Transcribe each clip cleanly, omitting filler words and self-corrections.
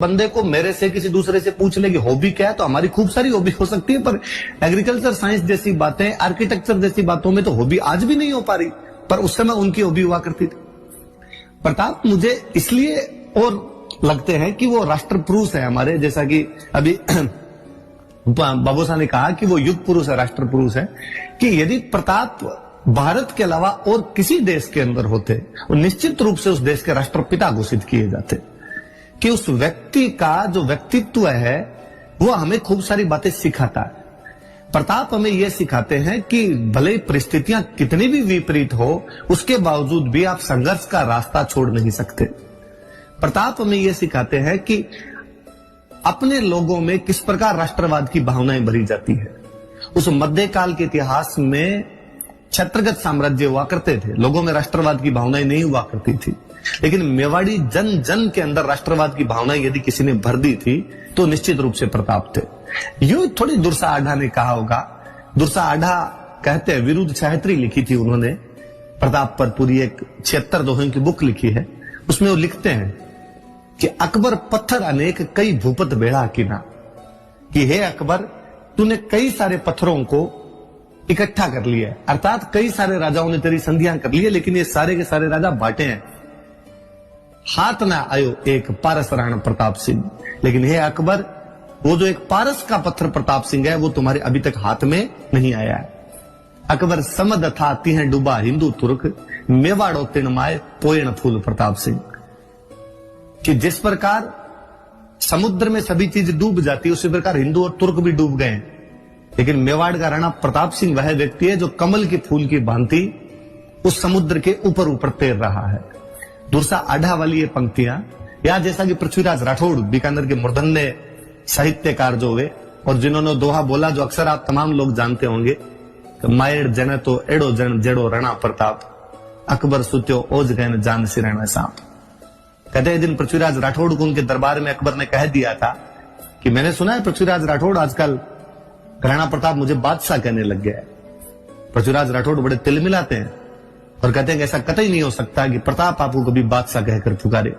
बंदे को मेरे से किसी दूसरे से पूछ ले कि हॉबी क्या है, तो हमारी खूब सारी हॉबी हो सकती है, पर एग्रीकल्चर साइंस जैसी बातें, आर्किटेक्चर जैसी बातों में तो हॉबी आज भी नहीं हो पा रही, पर उस समय उनकी हॉबी हुआ करती थी। प्रताप मुझे इसलिए और लगते हैं कि वो राष्ट्र पुरुष है हमारे, जैसा कि अभी बाबू साहब ने कहा कि वो युग पुरुष है, राष्ट्र पुरुष है, कि यदि प्रताप भारत के अलावा और किसी देश के अंदर होते, वो निश्चित रूप से उस देश के राष्ट्रपिता घोषित किए जाते, कि उस व्यक्ति का जो व्यक्तित्व है वो हमें खूब सारी बातें सिखाता है। प्रताप हमें यह सिखाते हैं कि भले परिस्थितियां कितनी भी विपरीत हो, उसके बावजूद भी आप संघर्ष का रास्ता छोड़ नहीं सकते। प्रताप हमें यह सिखाते हैं कि अपने लोगों में किस प्रकार राष्ट्रवाद की भावनाएं भरी जाती है। उस मध्यकाल के इतिहास में छत्रगत साम्राज्य हुआ करते थे, लोगों में राष्ट्रवाद की भावनाएं नहीं हुआ करती थी, लेकिन मेवाड़ी जन जन के अंदर राष्ट्रवाद की भावनाएं यदि किसी ने भर दी थी तो निश्चित रूप से प्रताप थे। यूं थोड़ी दुर्सा आढ़ा ने कहा होगा, दुर्सा आढ़ा कहते हैं, विरुद्ध छायत्री लिखी थी उन्होंने प्रताप पर, पूरी एक 76 दोहों की बुक लिखी है। उसमें वो लिखते हैं कि अकबर पत्थर अनेक कई भूपत बेड़ा कीना, कि हे अकबर तूने कई सारे पत्थरों को इकट्ठा कर लिया, अर्थात कई सारे राजाओं ने तेरी संधियां कर ली है, लेकिन ये सारे के सारे राजा बांटे हैं, हाथ ना आयो एक पारस राणा प्रताप सिंह। लेकिन हे अकबर, वो जो एक पारस का पत्थर प्रताप सिंह है वो तुम्हारे अभी तक हाथ में नहीं आया है। अकबर समद था तिह डूबा हिंदू तुर्क, मेवाड़ो तिणमाए पोयण फूल प्रताप सिंह, कि जिस प्रकार समुद्र में सभी चीज डूब जाती है उसी प्रकार हिंदू और तुर्क भी डूब गए, लेकिन मेवाड़ का राणा प्रताप सिंह वह व्यक्ति है जो कमल के फूल की भांति उस समुद्र के ऊपर ऊपर तैर रहा है। दुर्सा आढ़ा वाली ये पंक्तियां, या जैसा कि पृथ्वीराज राठौड़ बीकानेर के मूर्धन्य साहित्यकार जो हुए और जिन्होंने दोहा बोला जो अक्सर आप तमाम लोग जानते होंगे, मायर जन तो एड़ो जन जेड़ो रणा प्रताप, अकबर सुत्यो ओज गैन जान सिराना सांप। कहते हैं दिन पृथ्वीराज राठौड़ को उनके दरबार में अकबर ने कह दिया था कि मैंने सुना है पृथ्वीराज राठौड़ आजकल राणा प्रताप मुझे बादशाह कहने लग गया है। पृथ्वीराज राठौड़ बड़े तिलमिलाते हैं और कहते हैं कि ऐसा कतई नहीं हो सकता कि प्रताप आपको कभी बादशाह कहकर पुकारे।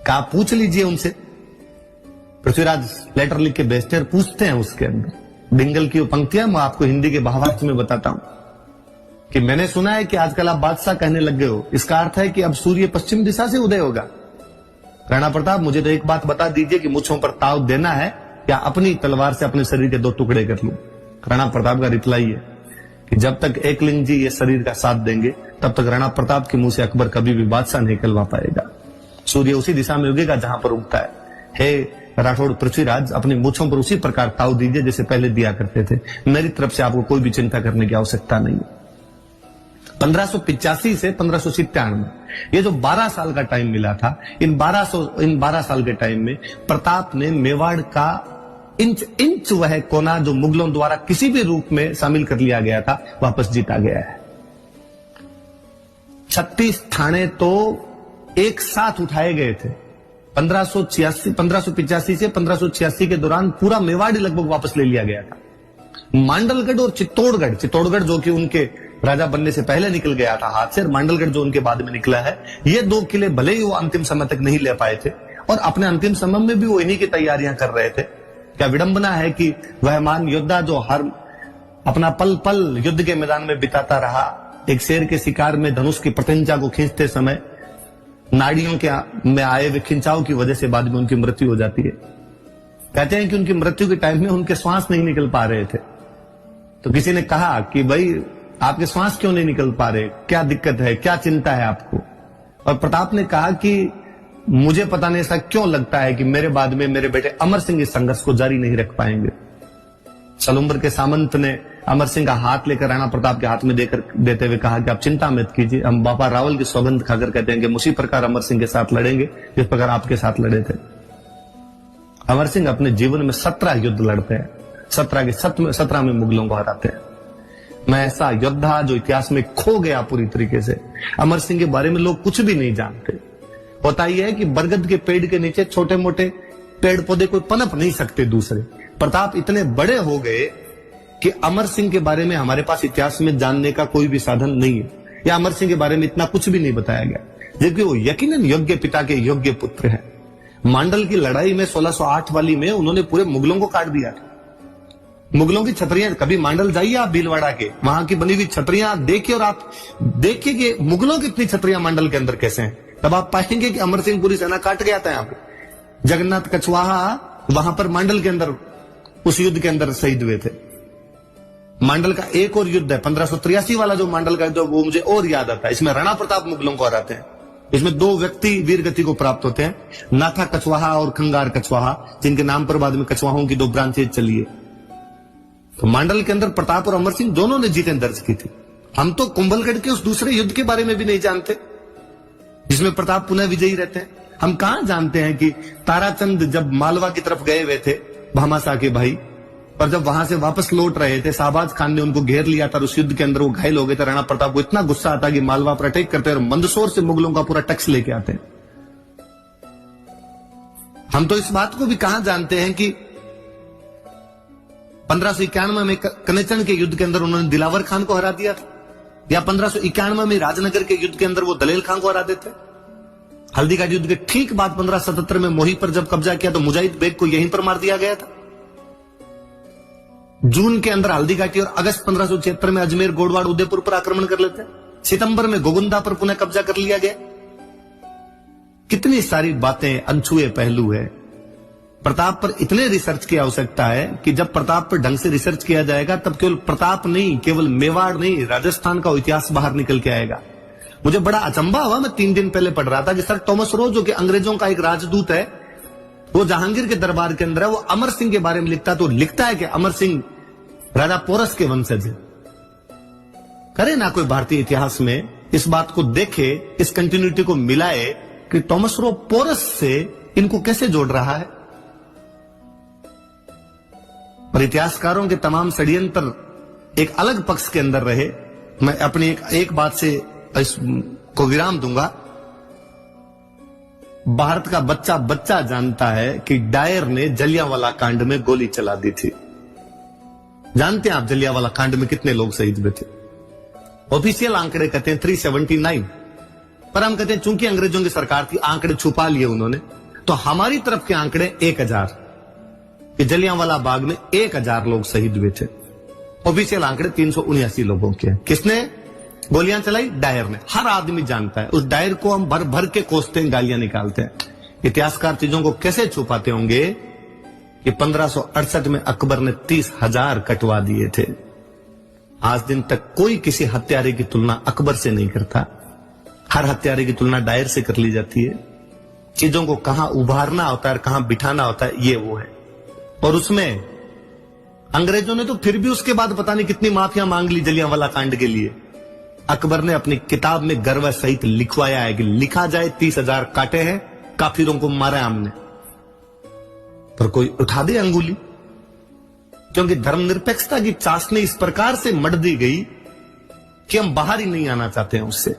कहा पूछ लीजिए उनसे। पृथ्वीराज लेटर लिख के भेजते हैं, पूछते हैं उसके अंदर डिंगल की वो पंक्तियां मैं आपको हिंदी के भावार्थ में बताता हूं कि मैंने सुना है कि आजकल आप बादशाह कहने लग गए हो, इसका अर्थ है कि अब सूर्य पश्चिम दिशा से उदय होगा। राणा प्रताप मुझे तो एक बात बता दीजिए कि मुझों पर ताव देना है या अपनी तलवार से अपने शरीर के 2 टुकड़े कर लूं। राणा प्रताप का रिप्लाई है कि जब तक एकलिंग जी ये शरीर का साथ देंगे तब तक राणा प्रताप के मुंह से अकबर कभी भी बादशाह नहीं कहलवा पाएगा। सूर्य उसी दिशा में उगेगा जहां पर उगता है। हे राठौड़ पृथ्वीराज, अपनी मूछों पर उसी प्रकार ताव दीजिए जैसे पहले दिया करते थे। मेरी तरफ से आपको कोई भी चिंता करने की आवश्यकता नहीं है। 1585 से 1597 ये जो 12 साल का टाइम मिला था, इन 12 साल के टाइम में प्रताप ने मेवाड़ का इंच वह कोना जो मुगलों द्वारा किसी भी रूप में शामिल कर लिया गया था वापस जीता गया है। 36 थाने तो एक साथ उठाए गए थे। 1585 से 1586 के दौरान पूरा मेवाड़ लगभग वापस ले लिया गया था। मांडलगढ़ और चित्तौड़गढ़ जो कि उनके राजा बनने से पहले निकल गया था हाथ से, और मांडलगढ़ जो उनके बाद में निकला है, ये 2 किले भले ही वो अंतिम समय तक नहीं ले पाए थे और अपने अंतिम समय में भी वो इन्हीं की तैयारियां कर रहे थे। क्या विडंबना है कि वह महान योद्धा जो हर अपना पल पल युद्ध के मैदान में बिताता रहा, एक शेर के शिकार में धनुष की प्रत्यंचा को खींचते समय नाड़ियों के में आए हुए खिंचाव की वजह से बाद में उनकी मृत्यु हो जाती है। कहते हैं कि उनकी मृत्यु के टाइम में उनके श्वास नहीं निकल पा रहे थे, तो किसी ने कहा कि भाई आपके श्वास क्यों नहीं निकल पा रहे, क्या दिक्कत है, क्या चिंता है आपको? और प्रताप ने कहा कि मुझे पता नहीं ऐसा क्यों लगता है कि मेरे बाद में मेरे बेटे अमर सिंह इस संघर्ष को जारी नहीं रख पाएंगे। सलुम्बर के सामंत ने अमर सिंह का हाथ लेकर राणा प्रताप के हाथ में देते हुए कहा कि आप चिंता मत कीजिए, हम बाबा रावल की सौगंध खाकर कहते हैं कि उसी प्रकार अमर सिंह के साथ लड़ेंगे जिस प्रकार आपके साथ लड़े थे। अमर सिंह अपने जीवन में 17 युद्ध लड़ते हैं, 17 में मुगलों को हराते हैं। मैं ऐसा योद्धा जो इतिहास में खो गया पूरी तरीके से। अमर सिंह के बारे में लोग कुछ भी नहीं जानते। होता यह है कि बरगद के पेड़ के नीचे छोटे मोटे पेड़ पौधे कोई पनप नहीं सकते दूसरे। प्रताप इतने बड़े हो गए कि अमर सिंह के बारे में हमारे पास इतिहास में जानने का कोई भी साधन नहीं है, या अमर सिंह के बारे में इतना कुछ भी नहीं बताया गया, जबकि वो यकीनन योग्य पिता के योग्य पुत्र हैं। मांडल की लड़ाई में 1608 वाली में उन्होंने पूरे मुगलों को काट दिया था। मुगलों की छतरियां, कभी मांडल जाइए आप भीलवाड़ा के, वहां की बनी हुई छतरियां देखिए और आप देखिए कि मुगलों की इतनी छतरियां मांडल के अंदर कैसे हैं। तब आप पाएंगे कि अमर सिंह पूरी सेना काट गया था। यहाँ पे जगन्नाथ कछवाहा वहां पर मांडल के अंदर उस युद्ध के अंदर शहीद हुए थे। मांडल का एक और युद्ध है 1583 वाला, जो मांडल का जो वो मुझे और याद आता है। इसमें राणा प्रताप मुगलों को हराते हैं। इसमें 2 व्यक्ति वीर गति को प्राप्त होते हैं, नाथा कछवाहा और खंगार कछवाहा, जिनके नाम पर बाद में कछवाहों की 2 ब्रांचेज चली है। तो मांडल के अंदर प्रताप और अमर सिंह दोनों ने जीतें दर्ज की थी। हम तो कुंभलगढ़ के उस दूसरे युद्ध के बारे में भी नहीं जानते जिसमें प्रताप पुनः विजयी रहते हैं। हम कहां जानते हैं कि ताराचंद जब मालवा की तरफ गए हुए थे भामाशाह के भाई, और जब वहां से वापस लौट रहे थे शाहबाज खान ने उनको घेर लिया था। उस युद्ध के अंदर वो घायल हो गए थे। राणा प्रताप को इतना गुस्सा आता कि मालवा पर अटैक करते हैं और मंदसौर से मुगलों का पूरा टैक्स लेके आते हैं। हम तो इस बात को भी कहां जानते हैं कि 1591 में कनेचन के युद्ध के अंदर उन्होंने दिलावर खान को हरा दिया था, या 1591 में राजनगर के युद्ध के अंदर वो दलेल खान को हरा देते। हल्दीघाटी युद्ध के ठीक बाद 1577 में मोही पर जब कब्जा किया तो मुजाहिद बेग को यहीं पर मार दिया गया था। जून के अंदर हल्दीघाटी और अगस्त 1576 में अजमेर, गोडवाड़, उदयपुर पर आक्रमण कर लेते हैं। सितंबर में गोगुंदा पर पुनः कब्जा कर लिया गया। कितनी सारी बातें, अनछुए पहलू है। प्रताप पर इतने रिसर्च की आवश्यकता है कि जब प्रताप पर ढंग से रिसर्च किया जाएगा तब केवल प्रताप नहीं, केवल मेवाड़ नहीं, राजस्थान का इतिहास बाहर निकल के आएगा। मुझे बड़ा अचंभा हुआ, मैं 3 दिन पहले पढ़ रहा था कि सर टॉमस रो, जो कि अंग्रेजों का एक राजदूत है, वो जहांगीर के दरबार के अंदर है, वो अमर सिंह के बारे में लिखता है। तो लिखता है कि अमर सिंह राजा पोरस के वंशज है। करे ना कोई भारतीय इतिहास में इस बात को देखे, इस कंटिन्यूटी को मिलाए कि टॉमस रो पोरस से इनको कैसे जोड़ रहा है। और इतिहासकारों के तमाम षड्यंत्र एक अलग पक्ष के अंदर रहे। मैं अपनी एक बात से इसको विराम दूंगा। भारत का बच्चा बच्चा जानता है कि डायर ने जलियांवाला कांड में गोली चला दी थी। जानते हैं आप जलियांवाला कांड में कितने लोग शहीद हुए थे? ऑफिशियल आंकड़े कहते हैं 379, पर हम कहते हैं चूंकि अंग्रेजों की सरकार थी आंकड़े छुपा लिए उन्होंने, तो हमारी तरफ के आंकड़े 1000 कि जलियांवाला बाग में 1000 लोग शहीद हुए थे। ऑफिशियल आंकड़े 379 लोगों के। किसने गोलियां चलाई? डायर ने। हर आदमी जानता है। उस डायर को हम भर भर के कोसते हैं, गालियां निकालते हैं। इतिहासकार चीजों को कैसे छुपाते होंगे कि 1568 में अकबर ने 30,000 कटवा दिए थे। आज दिन तक कोई किसी हत्यारे की तुलना अकबर से नहीं करता। हर हत्यारे की तुलना डायर से कर ली जाती है। चीजों को कहां उभारना होता है और कहां बिठाना होता है, ये वो है। और उसमें अंग्रेजों ने तो फिर भी उसके बाद पता नहीं कितनी माफिया मांग ली जलियांवाला कांड के लिए। अकबर ने अपनी किताब में गर्व सहित लिखवाया है कि लिखा जाए 30,000 काटे हैं, काफिरों को मारा है हमने। पर कोई उठा दे अंगुली, क्योंकि धर्मनिरपेक्षता की चाशनी इस प्रकार से मढ़ दी गई कि हम बाहर ही नहीं आना चाहते हैं उससे।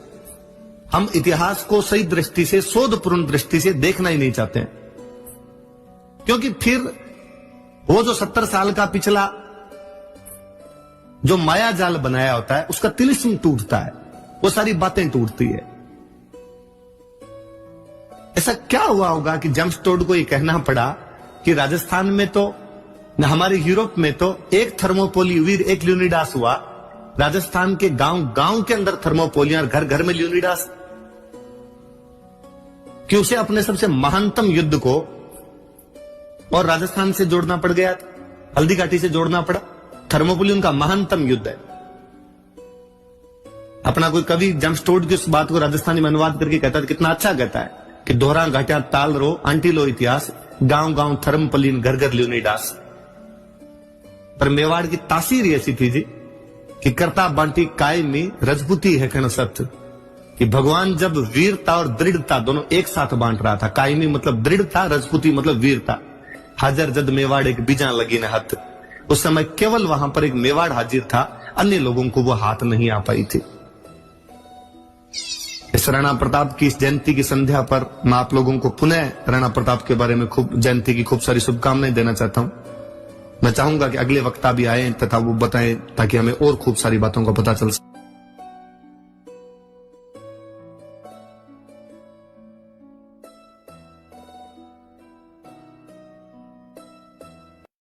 हम इतिहास को सही दृष्टि से, शोधपूर्ण दृष्टि से देखना ही नहीं चाहते हैं, क्योंकि फिर वो जो 70 साल का पिछला जो माया जाल बनाया होता है उसका तिलिस्म टूटता है, वो सारी बातें टूटती है। ऐसा क्या हुआ होगा कि जेम्स टोड को यह कहना पड़ा कि राजस्थान में तो, हमारे यूरोप में तो एक थर्मोपोली वीर, एक ल्यूनिडास हुआ, राजस्थान के गांव गांव के अंदर थर्मोपोलियां और घर घर में ल्यूनिडास, कि उसे अपने सबसे महानतम युद्ध को और राजस्थान से जोड़ना पड़ गया, हल्दीघाटी से जोड़ना पड़ा। थर्मोपोली उनका महानतम युद्ध है। अपना कोई कवि जेम्स टोड की उस बात को राजस्थानी में अनुवाद करके कहता है, कितना अच्छा कहता है कि दोहरा घाटिया ताल रो आंटी लो इतिहास, गांव गांव थर्मोपोलिन घर घर ल्यूनिडास। पर मेवाड़ की तासीर ऐसी थी जी कि करता बांटी कायमी रजपूती है खण सत्य, कि भगवान जब वीरता और दृढ़ता दोनों एक साथ बांट रहा था। कायमी मतलब दृढ़ता, रजपूती मतलब वीरता। हाजर जद मेवाड़ एक बीजा लगी न हथ, उस समय केवल वहां पर एक मेवाड़ हाजिर था, अन्य लोगों को वो हाथ नहीं आ पाई थी। इस राणा प्रताप की इस जयंती की संध्या पर मैं आप लोगों को पुनः राणा प्रताप के बारे में खूब जयंती की खूब सारी शुभकामनाएं देना चाहता हूं। मैं चाहूंगा कि अगले वक्ता भी आए तथा वो बताएं, ताकि हमें और खूब सारी बातों का पता चल सके।